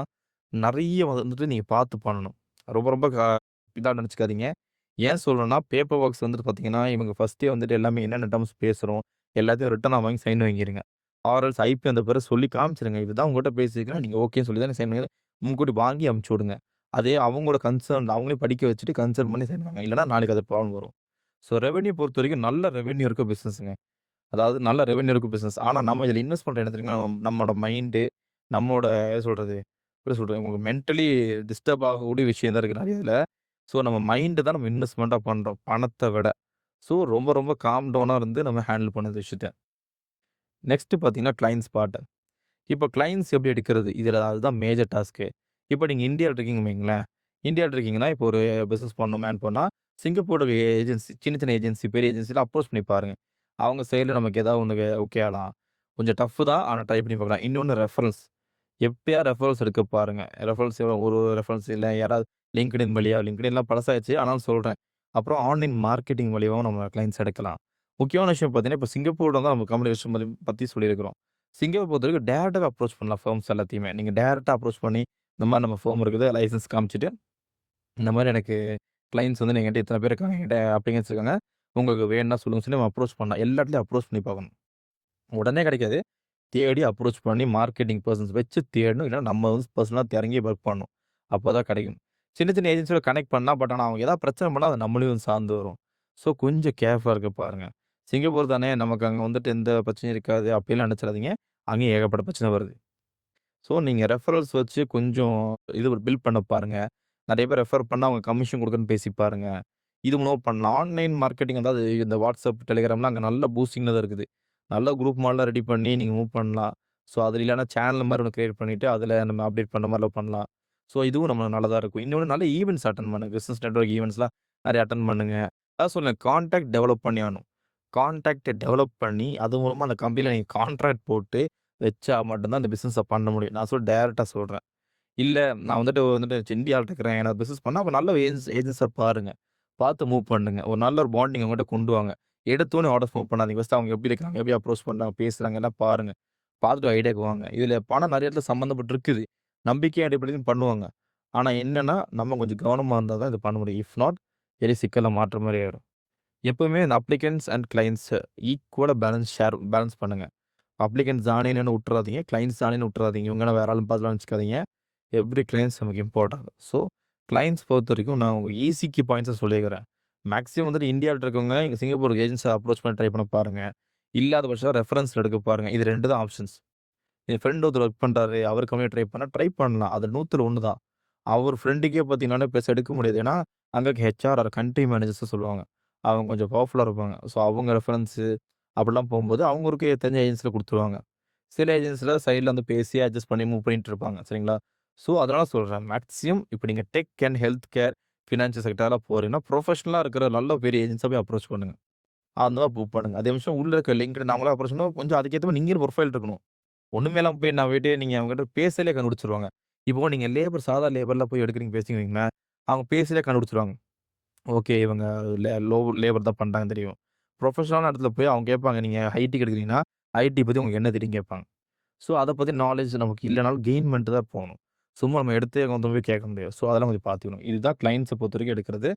நெறைய வந்துட்டு நீங்க பார்த்து பண்ணணும். ரொம்ப ரொம்ப இதா நெனச்சுக்காதீங்க. ஏன் சொல்றேன்னா, பேப்பர் ஒர்க்ஸ் வந்துட்டு பார்த்தீங்கன்னா, இவங்க ஃபர்ஸ்ட்டே வந்துட்டு எல்லாமே என்னென்ன டெர்ம்ஸ் பேசுறோம், எல்லாத்தையும் ரிட்டனா வாங்கி சைன் வாங்கிருங்க. ஆர் எல்ஸ் ஐபி அந்த பேர சொல்லி காமிச்சுருங்க. இதுதான் உங்ககிட்ட பேசியிருக்கிறேன். நீங்க ஓகேன்னு சொல்லி தானே சைன் பண்ணி முன்கூட்டி வாங்கி அனுப்பிச்சு விடுங்க. அதே அவங்களோட கன்சர்ன் அவங்களே படிக்க வச்சுட்டு கன்சர்ன் பண்ணி சைன் வாங்குங்க. இல்லன்னா நாளைக்கு அது ப்ராப்ளம் வரும். ஸோ ரெவென்யூ பொறுத்தவரைக்கும் நல்ல ரெவென்யூ இருக்க பிசினஸ்ங்க. அதாவது நல்ல ரெவென்யூ இருக்க பிசினஸ். ஆனா நம்ம இதில இன்வெஸ்ட் பண்ற என்ன தெரியுமா? நம்மோட மைண்டு, நம்மோட எப்படி சொல்றது? எப்படி சொல்றது? உங்களுக்கு மென்டலி டிஸ்டர்ப் ஆகக்கூடிய விஷயம் தான் இருக்கு நெறைய இதுல. ஸோ நம்ம மைண்ட் தான் நம்ம இன்வெஸ்ட்மென்ட்டா பண்றோம். பணத்த விட. ஸோ ரொம்ப ரொம்ப காம் டவுனா இருந்து நம்ம ஹேண்டில் பண்ண இந்த விஷயத்த. நெக்ஸ்ட் பார்த்தீங்கன்னா, கிளையன்ட்ஸ் பார்ட். இப்போ கிளையன்ட்ஸ் எப்படி எடுக்கிறது? இதுல அதுதான் மேஜர் டாஸ்க்கே. இப்போ நீங்க இந்தியால இருக்கீங்கன்னு வைங்களேன். இந்தியால இருக்கீங்கன்னா, இப்போ ஒரு பிசினஸ் பண்ணணும் மேன் பண்ணா, சிங்கப்பூர் ஏஜென்சி சின்ன சின்ன ஏஜென்சி, பெரிய ஏஜென்சில அப்ரோச் பண்ணி பாருங்க. அவங்க சைட்ல நமக்கு ஏதாவது ஒண்ணு ஓகே ஆகலாம். கொஞ்சம் டஃப் தான். ஆனா ட்ரை பண்ணி பார்க்கலாம். இன்னொன்னு ரெஃபரன்ஸ். எப்பயா ரெஃபரன்ஸ் எடுக்க பாருங்க. ரெஃபரன்ஸ் ஒரு ரெஃபரன்ஸ் இல்ல யாராவது லிங்க்டின் வழியா லிங்க்டின்லாம் பழசாயிருச்சு. ஆனாலும் சொல்றேன். அப்புறம் ஆன்லைன் மார்க்கெட்டிங் வழியாவும் நம்ம கிளையன்ட்ஸ் எடுக்கலாம். முக்கியமான விஷயம் பார்த்தீங்கன்னா, இப்ப சிங்கப்பூர்ல தான் நம்ம கம்யூனிகேஷன் பத்தி சொல்லியிருக்கிறோம். சிங்கப்பூர் பொறுத்தவரைக்கும் டைரக்ட்டாவே அப்ரோச் பண்ணலாம் ஃபர்ம்ஸ் எல்லாத்தையுமே. நீங்க டைரக்ட்டா அப்ரோச் பண்ணி, இந்த மாரி நம்ம ஃபர்ம் இருக்குது. லைசென்ஸ் காமிச்சுட்டு, இந்த மாரி எனக்கு கிளையன்ட்ஸ் வந்து என்கிட்ட இத்தன பேர் இருக்காங்க. என்கிட்ட அப்ளிகன்ட்ஸ் இருக்காங்க. உங்களுக்கு வேணும்னா சொல்லுங்கன்னு சொல்லி நம்ம அப்ரோச் பண்ணலாம். எல்லா இடத்துலயும் அப்ரோச் பண்ணி பார்க்கணும். உடனே கிடைக்காது. தேடி அப்ரோச் பண்ணி மார்க்கெட்டிங் பெர்சன்ஸ் வச்சு தேடணும். இல்லன்னா நம்ம வந்து பெர்சனலா இறங்கி ஒர்க் பண்ணணும். அப்பதான் கிடைக்கும். சின்ன சின்ன ஏஜென்சியோட கனெக்ட் பண்ணலாம். பட் ஆனா அவங்க ஏதாவது பிரச்சனை பண்ணா அது நம்மளையும் வந்து சார்ந்து வரும். ஸோ கொஞ்சம் கேர்ஃபுல்லா இருக்க பாருங்க. சிங்கப்பூர் தானே நமக்கு அங்க வந்துட்டு எந்த பிரச்சனையும் இருக்காது அப்படிலாம் நினைச்சிடாதீங்க. அங்கேயும் ஏகப்பட்ட பிரச்சனை வருது. ஸோ நீங்க ரெஃபரல்ஸ் வச்சு கொஞ்சம் இது பில்ட் பண்ண பாருங்க. நெறைய பேர் ரெஃபர் பண்ணா அவங்க கமிஷன் குடுக்குறன்னு பேசி பாருங்க. இது மூலமா பண்ணலாம். ஆன்லைன் மார்க்கெட்டிங் அதாவது இந்த WhatsApp, Telegramலாம் அங்க நல்ல பூஸ்டிங்ல தான் இருக்குது. நல்ல குரூப் மாரிலாம் ரெடி பண்ணி நீங்க மூவ் பண்ணலாம். ஸோ அது இல்லன்னா சேனல் மாரி ஒண்ணு கிரியேட் பண்ணிட்டு, அதில நம்ம அப்டேட் பண்ண மாரிலாம் பண்ணலாம். ஸோ இதுவும் நம்ம நல்லதா இருக்கும். இன்னொன்னு நல்ல ஈவென்ட்ஸ் அட்டெண்ட் பண்ணுங்க. பிசினஸ் நெட்வொர்க் ஈவென்ட்ஸ்லாம் நெறைய அட்டெண்ட் பண்ணுங்க. அதான் சொன்னேன் கான்டாக்ட் டெவலப் பண்ணி ஆகணும். கான்டாக்ட்ட டெவலப் பண்ணி, அது மூலமா அந்த கம்பெனில நீங்க கான்ட்ராக்ட் போட்டு வச்சா மட்டும் தான் அந்த பிசினஸ பண்ண முடியும். நான் டைரக்ட்டா சொல்றேன். இல்ல நான் வந்துட்டு வந்துட்டு இந்தியால இருக்கிறேன். எனக்கு பிசினஸ் பண்ணா அப்ப நல்ல ஏஜென்ட்ஸா பாருங்க. பார்த்து மூவ் பண்ணுங்க. ஒரு நல்ல ஒரு பாண்டிங் அவங்ககிட்ட கொண்டு வாங்க. எடுத்தோனே ஆர்டர்ஸ் மூவ் பண்ணாதீங்க. ஃபர்ஸ்ட் அவங்க எப்படி இருக்காங்க? எப்படி அப்ரோச் பண்றாங்க? பேசுறாங்க எல்லாம் பாருங்க. பார்த்துட்டு ஐடியாக்கு வாங்க. இதுல பணம் நெறைய இடத்துல சம்மந்தப்பட்டு இருக்குது. நம்பிக்கை அடிப்படையிலும் பண்ணுவாங்க. ஆனா என்னன்னா, நம்ம கொஞ்சம் கவனமா இருந்தா தான் இத பண்ண முடியும். இஃப் நாட் பெரிய சிக்கல்ல மாட்ற மாரி ஆயிரும். எப்பவுமே இந்த அப்ளிகன்ட்ஸ் அண்ட் கிளையன்ட்ஸ் ஈக்குவலா பேலன்ஸ் பண்ணுங்க. அப்ளிகன்ட்ஸ் தானேன்னு விட்டுறாதீங்க. கிளையன்ட்ஸ் தானேன்னு விட்டுறாதீங்க. இவங்க வேற ஆளுன்னு பார்த்துலாம்னு வச்சுக்காதீங்க. எவ்ரி கிளையன்ட்ஸ் நமக்கு இம்பார்ட்டன்ட். ஸோ, கிளையன்ட்ஸ் பொறுத்தவரைக்கும் நான் உங்க ஈஸிக்கு பாயிண்ட்ஸ சொல்லிக்கிறேன். மேக்ஸிமம் வந்துட்டு இந்தியால இருக்கவங்க இங்க சிங்கப்பூர் ஏஜென்ட்ஸ அப்ரோச் பண்ணி ட்ரை பண்ண பாருங்க. இல்லாத பட்சம் ரெஃபரன்ஸ்ல எடுக்க பாருங்க. இது 2 தான் ஆப்ஷன்ஸ். என் ஃப்ரெண்ட் ஒருத்தர் ஒர்க் பண்றாரு. அவர் கம்பெனில ட்ரை பண்ணலாம். அது 100ல 1 தான். அவர் ஃப்ரெண்டுக்கே பார்த்தீங்கன்னா, பெருசா எடுக்க முடியாது. ஏன்னா, அங்க ஹெச்ஆர் ஆர் கண்ட்ரி மேனேஜர்ஸ் சொல்லுவாங்க. அவங்க கொஞ்சம் பவர்ஃபுல்லா இருப்பாங்க. ஸோ, அவங்க ரெஃபரன்ஸு அப்படிலாம் போம்போது, அவங்களுக்கு தெரிஞ்ச ஏஜென்சில குடுத்துருவாங்க. சில ஏஜென்சில சைட்ல வந்து பேசி அட்ஜஸ்ட் பண்ணி மூவ் பண்ணிட்டு இருப்பாங்க. சரிங்களா? ஸோ, அதனால சொல்றேன். மேக்ஸிமம் இப்ப நீங்க tech and health care, financial செக்டார்ல போறீங்கன்னா, ப்ரொஃபஷனலா இருக்கிற நல்ல பெரிய ஏஜென்சியா போய் அப்ரோச் பண்ணுங்க. அந்த மாரி மூவ் பண்ணுங்க. அதே நிமிஷம் உள்ள இருக்க லிங்க்டு நாமளா அப்ரோச் பண்ணா கொஞ்சம் அதுக்கேத்த மாரி நீங்களும் ப்ரொஃபைல் இருக்கணும். ஒண்ணுமே இல்லாம போய் நான் போயிட்டு நீங்க அவங்ககிட்ட பேசலே கண்டுபிடிச்சுருவாங்க. இப்போ நீங்க சாதா லேபர்ல போய் எடுக்குறீங்க பேசுறீங்கன்னு வைங்களேன், அவங்க பேசலே கண்டுபிடிச்சுருவாங்க. ஓகே இவங்க லோ லேபர் தான் பண்றாங்கன்னு தெரியும். ப்ரொஃபஷனலான இடத்துல போய் அவங்க கேட்பாங்க, நீங்க ஐடிக்கு எடுக்குறீங்கன்னா, ஐடி பத்தி உங்களுக்கு என்ன தெரியும்னு கேட்பாங்க. ஸோ, அத பத்தி நாலேட்ஜ் நமக்கு இல்லனாலும் கெயின் பண்ணிட்டு தான் போணும். சும்மா நம்ம எடுத்து கொண்டு போய் கேட்க முடியாது. ஸோ, அதெல்லாம் கொஞ்சம் பார்த்துக்கணும். இதுதான் கிளையண்ட்ஸ பொறுத்தவரைக்கும் எடுக்கிறது.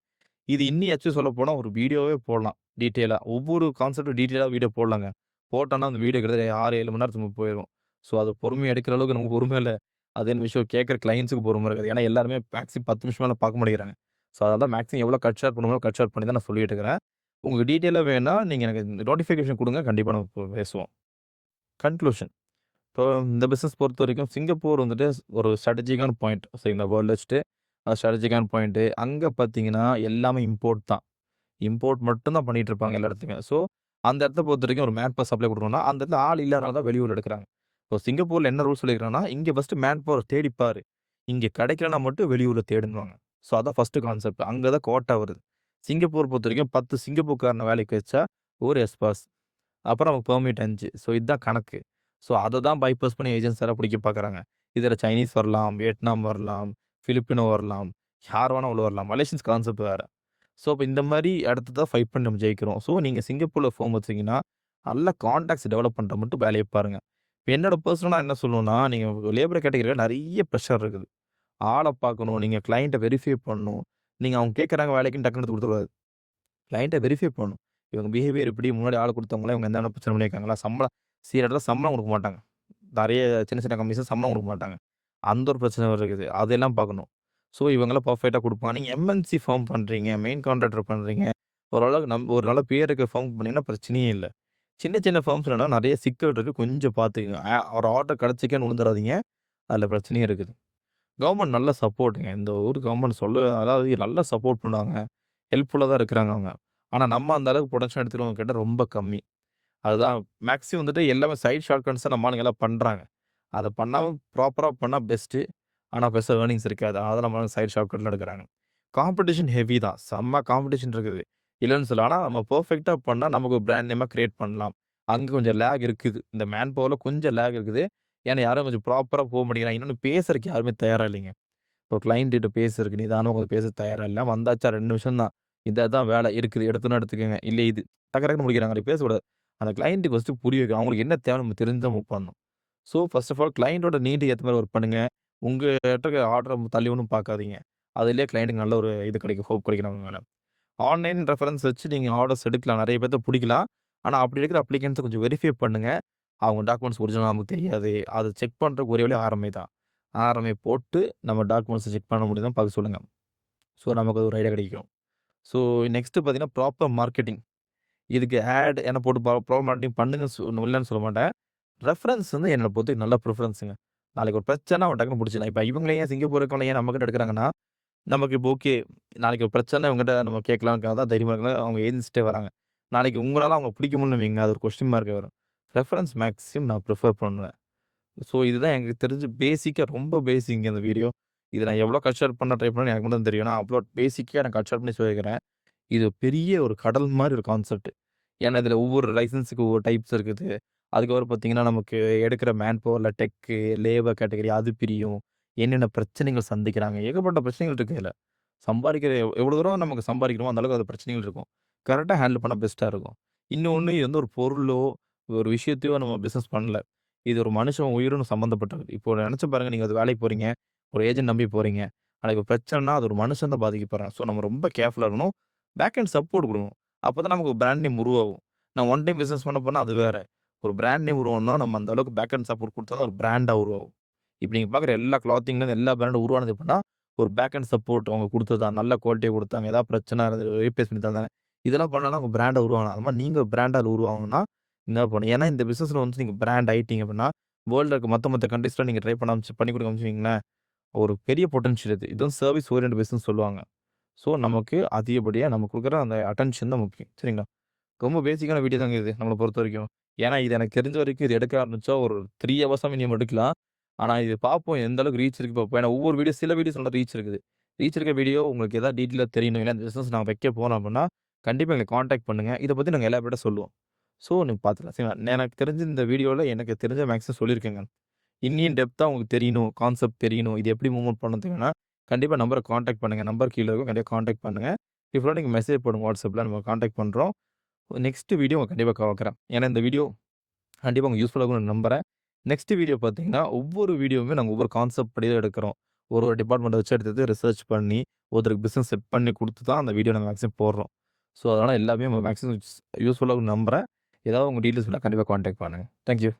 இது இன்னியாச்சும் சொல்லப்போனா ஒரு வீடியோவே போடலாம். டீட்டெயிலா. ஒவ்வொரு கான்செப்ட்டும் டீட்டெயிலா வீடியோ போடலாங்க. போட்டோம்னா அந்த வீடியோ கிட்டத்தட்ட 6, 7 மணி நேரத்துக்கு போயிரும். ஸோ, அது பொறுமையா எடுக்கிற அளவுக்கு நமக்கு பொறுமை இல்ல. அதே விஷயம் கேட்கிற கிளையண்ட்ஸுக்கு பொறுமை இருக்காது. ஏன்னா எல்லாருமே மேக்ஸிமம் 10 நிமிஷம் மேல பார்க்க மாட்டேங்கிறாங்க. ஸோ, அதனால தான் மேக்ஸிமம் எவ்வளோ கட் ஷேர் பண்ண முடியுமோ கட் ஷேர் பண்ணி தான் நான் சொல்லிட்டு இருக்கிறேன். உங்களுக்கு டீட்டெயிலா வேணும்னா நீங்க எனக்கு நோட்டிஃபிகேஷன் குடுங்க. கண்டிப்பா நம்ம பேசுவோம். கன்க்ளூஷன். இப்போ இந்த பிசினஸ் பொறுத்தவரைக்கும் சிங்கப்பூர் வந்துட்டு ஒரு ஸ்ட்ராட்டஜிக்கான பாயிண்ட். சரிங்களா? வேர்ல்ட்ல வச்சுட்டு ஸ்ட்ராட்டஜிக்கான பாயிண்ட். அங்க பார்த்தீங்கன்னா எல்லாமே இம்போர்ட் தான். இம்போர்ட் மட்டும் தான் பண்ணிட்டு இருப்பாங்க எல்லா இடத்துலயும். ஸோ, அந்த இடத்த பொறுத்தவரைக்கும் ஒரு மேன் பவர் சப்ளை குடுக்கணும்னா, அந்த இடத்துல ஆள் இல்லாதனால தான் வெளியூர்ல எடுக்குறாங்க. இப்போ சிங்கப்பூர்ல என்ன ரூல்ஸ் சொல்லியிருக்காங்கன்னா, இங்க ஃபர்ஸ்ட் மேன் பவர் தேடி பாரு. இங்க கிடைக்கலனா மட்டும் வெளியூர்ல தேடுன்னுவாங்க. ஸோ, அதான் ஃபர்ஸ்ட் கான்செப்ட். அங்க தான் கோட்டா வருது. சிங்கப்பூர் பொறுத்தவரைக்கும் 10 சிங்கப்பூர்காரன வேலைக்கு வச்சா, ஒரு எஸ்பாஸ். அப்புறம் நமக்கு பெர்மிட் 5. ஸோ, இதுதான் கணக்கு. ஸோ, அத தான் பைபாஸ் பண்ணி ஏஜென்ட்ஸ் எல்லாம் புடிக்க பார்க்குறாங்க. இதுல சைனீஸ் வரலாம், வியட்நாம் வரலாம், பிலிப்பினோ வரலாம், யார் வேணா உள்ள வரலாம். மலேசியன்ஸ் கான்செப்ட் வேற. ஸோ, அப்ப இந்த மாரி இடத்த தான் ஃபைட் பண்ணி நம்ம ஜெயிக்கிறோம். ஸோ, நீங்க சிங்கப்பூர்ல ஃபார்ம் வச்சீங்கன்னா, நல்ல கான்டாக்ட்ஸ் டெவலப் பண்ற மட்டும் வேலைய பாருங்க. இப்ப என்னோட பெர்சனலா என்ன சொல்லணும்னா, நீங்க லேபர் கேட்டகரில நெறைய பிரஷர் இருக்குது. ஆள பார்க்கணும், நீங்க கிளையன்ட்ட வெரிஃபை பண்ணணும். நீங்க அவங்க கேட்கறாங்க வேலைக்குன்னு டக்குனு எடுத்து குடுத்துறக்கூடாது. கிளையன்ட்ட வெரிஃபை பண்ணணும். இவங்க பிஹேவியர் எப்படி? முன்னாடி ஆள் குடுத்தவங்கலாம் இவங்க எந்தெந்த பிரச்சனை பண்ணியிருக்காங்களா? சில இடத்துல சம்பளம் குடுக்க மாட்டாங்க. நெறைய சின்ன சின்ன கம்பெனிஸ்ல சம்பளம் குடுக்க மாட்டாங்க. அந்த ஒரு பிரச்சனை வேற இருக்குது. அதெல்லாம் பார்க்கணும். ஸோ, இவங்கலாம் பெர்ஃபெக்ட்டா குடுப்பாங்க. நீங்க எம்என்சி ஃபார்ம் பண்றீங்க, மெயின் கான்ட்ராக்டர் பண்றீங்க. ஓரளவுக்கு ஒரு நல்ல பேர் இருக்க ஃபார்ம் பண்ணீங்கன்னா பிரச்சனையே இல்ல. சின்ன சின்ன ஃபார்ம்ஸ்லனா நெறைய சிக்கல் இருக்கு. கொஞ்சம் பார்த்துக்கங்க. ஒரு ஆர்டர் கிடைச்சுக்கன்னு விழுந்துறாதீங்க. அதுல பிரச்சனையும் இருக்குது. கவர்ன்மெண்ட் நல்ல சப்போர்ட்டுங்க. இந்த ஊர் கவர்ன்மெண்ட் அதாவது நல்லா சப்போர்ட் பண்ணுவாங்க. ஹெல்ப்ஃபுல்லா தான் இருக்கிறாங்க அவங்க. ஆனா நம்ம அந்த அளவுக்கு புரொடக்ஷன் எடுத்துக்கிறவங்க கேட்டா ரொம்ப கம்மி. அதுதான் மேக்ஸிமம் வந்துட்டு எல்லாமே சைட் ஷார்ட்கட்ஸ் தான் நம்ம ஆளுங்க எல்லாம் பண்றாங்க. அத பண்ணாம ப்ராப்பரா பண்ணா பெஸ்ட்டு. ஆனா பெருசா ஏர்னிங்ஸ் இருக்காது. அதனால நம்ம ஆளுங்க சைட் ஷார்ட்கட்ல எடுக்குறாங்க. காம்படிஷன் ஹெவி தான். செம்ம காம்படிஷன் இருக்குது. இல்லன்னு சொல்லல. ஆனா நம்ம பெர்ஃபெக்ட்டா பண்ணா நமக்கு ஒரு பிராண்ட் நேமா கிரியேட் பண்ணலாம். அங்க கொஞ்சம் லேக் இருக்குது. இந்த மேன் பவர்ல கொஞ்சம் லேக் இருக்குது. ஏன்னா யாரும் கொஞ்சம் ப்ராப்பரா போ மாட்டேங்கிறாங்க. இன்னொன்னு பேசுறதுக்கு யாருமே தயாரா இல்லைங்க. இப்போ கிளையண்ட் கிட்ட பேசுறதுக்கு நிதானமா உட்காந்து பேச தயாரா இல்ல. வந்தாச்சா 2 நிமிஷம் தான். இதான் வேலை இருக்குது. எடுத்தோனே எடுத்துக்கங்க. இல்ல இது டக்கு டக்குன்னு முடிக்கிறாங்க. அப்படி பேசக்கூடாது. அந்த கிளையன்ட்க்கு ஃபர்ஸ்ட் புரிய வைக்கணும். அவங்களுக்கு என்ன தேவைன்னு நம்ம தெரிஞ்சு தான் மூவ் பண்ணணும். ஸோ ஃபர்ஸ்ட் ஆஃப் ஆல் கிளையன்ட்டோட நீடுக்கு ஏத்த மாரி ஒர்க் பண்ணுங்க. உங்ககிட்ட இருக்க ஆர்டர தள்ளி ஒண்ணும் பார்க்காதீங்க. அதிலேயே கிளையன்ட்க்கு நல்ல ஒரு இது கிடைக்கும். ஹோப் கிடைக்கும் நம்ம மேல. ஆன்லைன் ரெஃபரன்ஸ் வச்சு நீங்க ஆர்டர்ஸ் எடுக்கலாம். நெறைய பேத்த புடிக்கலாம். ஆனா அப்படி எடுக்கிற அப்ளிகன்ட்ஸ கொஞ்சம் வெரிஃபை பண்ணுங்க. அவங்க டாக்குமெண்ட்ஸ் ஒரிஜினலா நமக்கு தெரியாது. அத செக் பண்றதுக்கு ஒரே வழி ஆர்எம்ஐ தான். ஆர்எம்ஐ போட்டு நம்ம டாக்குமெண்ட்ஸ செக் பண்ண முடியுதான்னு பார்க்க சொல்லுங்க. ஸோ நமக்கு அது ஒரு ஐடியா கிடைக்கும். ஸோ நெக்ஸ்ட்டு பார்த்தீங்கன்னா, ப்ராப்பர் மார்க்கெட்டிங். இதுக்கு ஆட் என்ன போட்டு ப்ராப்பர் மார்க்கெட்டிங் பண்ணுங்க இல்லன்னு சொல்ல மாட்டேன். ரெஃபரன்ஸ் வந்து என்ன பொறுத்தவரைக்கும் நல்ல ப்ரிஃபரன்ஸுங்க. நாளைக்கு ஒரு பிரச்சனை அவன் டக்குனு புடிச்சிடலாம். இப்ப இவங்கள ஏன் சிங்கப்பூர் இருக்கவங்கள ஏன் நம்மகிட்ட எடுக்குறாங்கன்னா, நமக்கு இப்போ ஓகே. நாளைக்கு ஒரு பிரச்சனை இவங்ககிட்ட நம்ம கேட்கலாம்க்காக தான் தைரியமா இருக்காங்க. அவங்க ஏஜென்சிட்டே வராங்க. நாளைக்கு உங்களால அவங்க பிடிக்க முடியலன்னு வைங்க, அது ஒரு கொஸ்டின் மார்க் வரும். ரெஃபரன்ஸ் மேக்ஸிமம் நான் ப்ரிஃபர் பண்ணுவேன். ஸோ இதுதான் எனக்கு தெரிஞ்சு பேசிக்கா ரொம்ப பேசிக்ங்க இந்த வீடியோ. இத நான் எவ்வளோ கட் ஷார்ட் பண்ண ட்ரை பண்ணேன்னு எனக்கு மட்டும் தான் தெரியும். நான் அவ்ளோ பேசிக்கா நான் கட் ஷார்ட் பண்ணி சொல்லியிருக்கிறேன். இது பெரிய ஒரு கடல் மாரி ஒரு கான்செப்ட். ஏன்னா, இதில ஒவ்வொரு லைசென்ஸுக்கு ஒவ்வொரு டைப்ஸ் இருக்குது. அதுக்கப்புறம் பார்த்தீங்கன்னா, நமக்கு எடுக்கிற மேன் பவர்ல டெக்கு, லேபர் கேட்டகரி அது பிரியும். என்னென்ன பிரச்சனைகள் சந்திக்கிறாங்க. ஏகப்பட்ட பிரச்சனைகள் இருக்கு இதுல. சம்பாரிக்கிற எவ்வளோ தூரம் நமக்கு சம்பாரிக்கிறோமோ, அந்த அளவுக்கு அது பிரச்சனைகள் இருக்கும். கரெக்ட்டா ஹேண்டில் பண்ணா பெஸ்ட்டா இருக்கும். இன்னொன்னு இது வந்து ஒரு பொருளோ, ஒரு விஷயத்தையோ நம்ம பிசினஸ் பண்ணல. இது ஒரு மனுஷன் உயிரும் சம்மந்தப்பட்டது. இப்போ நெனச்சு பாருங்க, நீங்க ஒரு வேலைக்கு போறீங்க. ஒரு ஏஜென்ட் நம்பி போறீங்க. நாளைக்கு ஒரு பிரச்சனைனா, அது ஒரு மனுஷன் தான் பாதிக்கப்படுறான். ஸோ நம்ம ரொம்ப கேர்ஃபுல்லா இருக்கணும். பேக் அண்ட் சப்போர்ட் குடுக்கணும். அப்பதான் நமக்கு ஒரு பிராண்ட் நேம் உருவாகும். நான் ஒன் டைம் பிசினஸ் பண்ண போனா அது வேற. ஒரு பிராண்ட் நேம் உருவாகணும்னா, நம்ம அந்த அளவுக்கு பேக் அண்ட் சப்போர்ட் குடுத்தா தான் ஒரு பிராண்டா உருவாகும். இப்ப நீங்க பார்க்குற எல்லா கிளாத்திங்லேருந்து எல்லா பிராண்டும் உருவானது எப்படின்னா, ஒரு பேக் அண்ட் சப்போர்ட் அவங்க குடுத்தது தான். நல்ல குவாலிட்டியா குடுத்தாங்க. ஏதாவது பிரச்சனை ரீப்ளேஸ் பண்ணி தந்தாங்க. இதெல்லாம் பண்ணா தான் உங்க பிராண்டா உருவாகலாம். அது மாரி நீங்க பிராண்டா உருவாகணும்னா, என்ன பண்ணணும்? ஏன்னா இந்த பிசினஸ்ல வந்து நீங்க பிராண்ட் ஆயிட்டீங்க அப்படின்னா, வேர்ல்ட்ல இருக்க மத்த கண்ட்ரீஸ்ல நீங்க ட்ரை பண்ண பண்ணி கொடுக்க ஆரம்பிச்சீங்களேன், ஒரு பெரிய பொட்டன்ஷியல் இது. இதுவும் சர்விஸ் ஓரியன்ட் பிசினஸ் சொல்லுவாங்க. ஸோ நமக்கு அதிகப்படியா நம்ம குடுக்குற அந்த அட்டென்ஷன் தான் முக்கியம். சரிங்களா? ரொம்ப பேசிக்கான வீடியோ தாங்க இது, நம்மள பொறுத்தவரைக்கும். ஏன்னா, இது எனக்கு தெரிஞ்ச வரைக்கும் இது எடுக்க ஆரம்பிச்சா ஒரு 3 ஹவர்ஸா மினிமம் எடுக்கலாம். ஆனா, இது பார்ப்போம் எந்த அளவுக்கு ரீச் இருக்கு பார்ப்போம். ஏன்னா, ஒவ்வொரு வீடியோ சில வீடியோஸ் நல்லா ரீச் இருக்குது. ரீச் இருக்க வீடியோ உங்களுக்கு ஏதாவது டீட்டெயிலா தெரியணும். இல்ல இந்த பிசினஸ் நான் வைக்க போறேன் அப்படின்னா, கண்டிப்பா எங்கள கான்டாக்ட் பண்ணுங்க. இத பத்தி நாங்க எலாபரேட்டா சொல்லுவோம். ஸோ, நீங்க பார்த்துக்கலாம். சரிங்களா? எனக்கு தெரிஞ்சு இந்த வீடியோல எனக்கு தெரிஞ்ச மேக்ஸிமம் சொல்லியிருக்கேங்க. இன்னியும் டெப்த்தா உங்களுக்கு தெரியணும், கான்செப்ட் தெரியணும். இது எப்படி மூவ்மெண்ட் பண்ணதுங்கன்னா, கண்டிப்பா நம்பர கான்டாக்ட் பண்ணுங்க. நம்பர் கீழ இருக்கும். கண்டிப்பா கான்டாக்ட் பண்ணுங்க. இப்ப கூட நீங்க மெசேஜ் போடுங்க WhatsAppல. நம்ம கான்டாக்ட் பண்றோம். நெக்ஸ்ட் வீடியோ கண்டிப்பா பார்க்குறேன். ஏன்னா இந்த வீடியோ கண்டிப்பா உங்களுக்கு யூஸ்ஃபுல்லா இருக்கும்னு நம்புறேன். நெக்ஸ்ட் வீடியோ பார்த்தீங்கன்னா, ஒவ்வொரு வீடியோவுமே நாங்க ஒவ்வொரு கான்செப்ட் படி தான் எடுக்கிறோம். ஒரு ஒரு டிபார்ட்மெண்ட்ட வச்சு எடுத்து ரிசர்ச் பண்ணி, ஒருத்தருக்கு பிசினஸ் செட் பண்ணி குடுத்து தான் அந்த வீடியோ நாங்க மேக்ஸிமம் போடுறோம். ஸோ அதனால எல்லாமே மேக்ஸிமம் யூஸ்ஃபுல்லா இருக்கும்னு நம்புறேன். ஏதாவது உங்க டீட்டெயில்ஸ் வேணா கண்டிப்பா கான்டாக்ட் பண்ணுங்க. Thank you.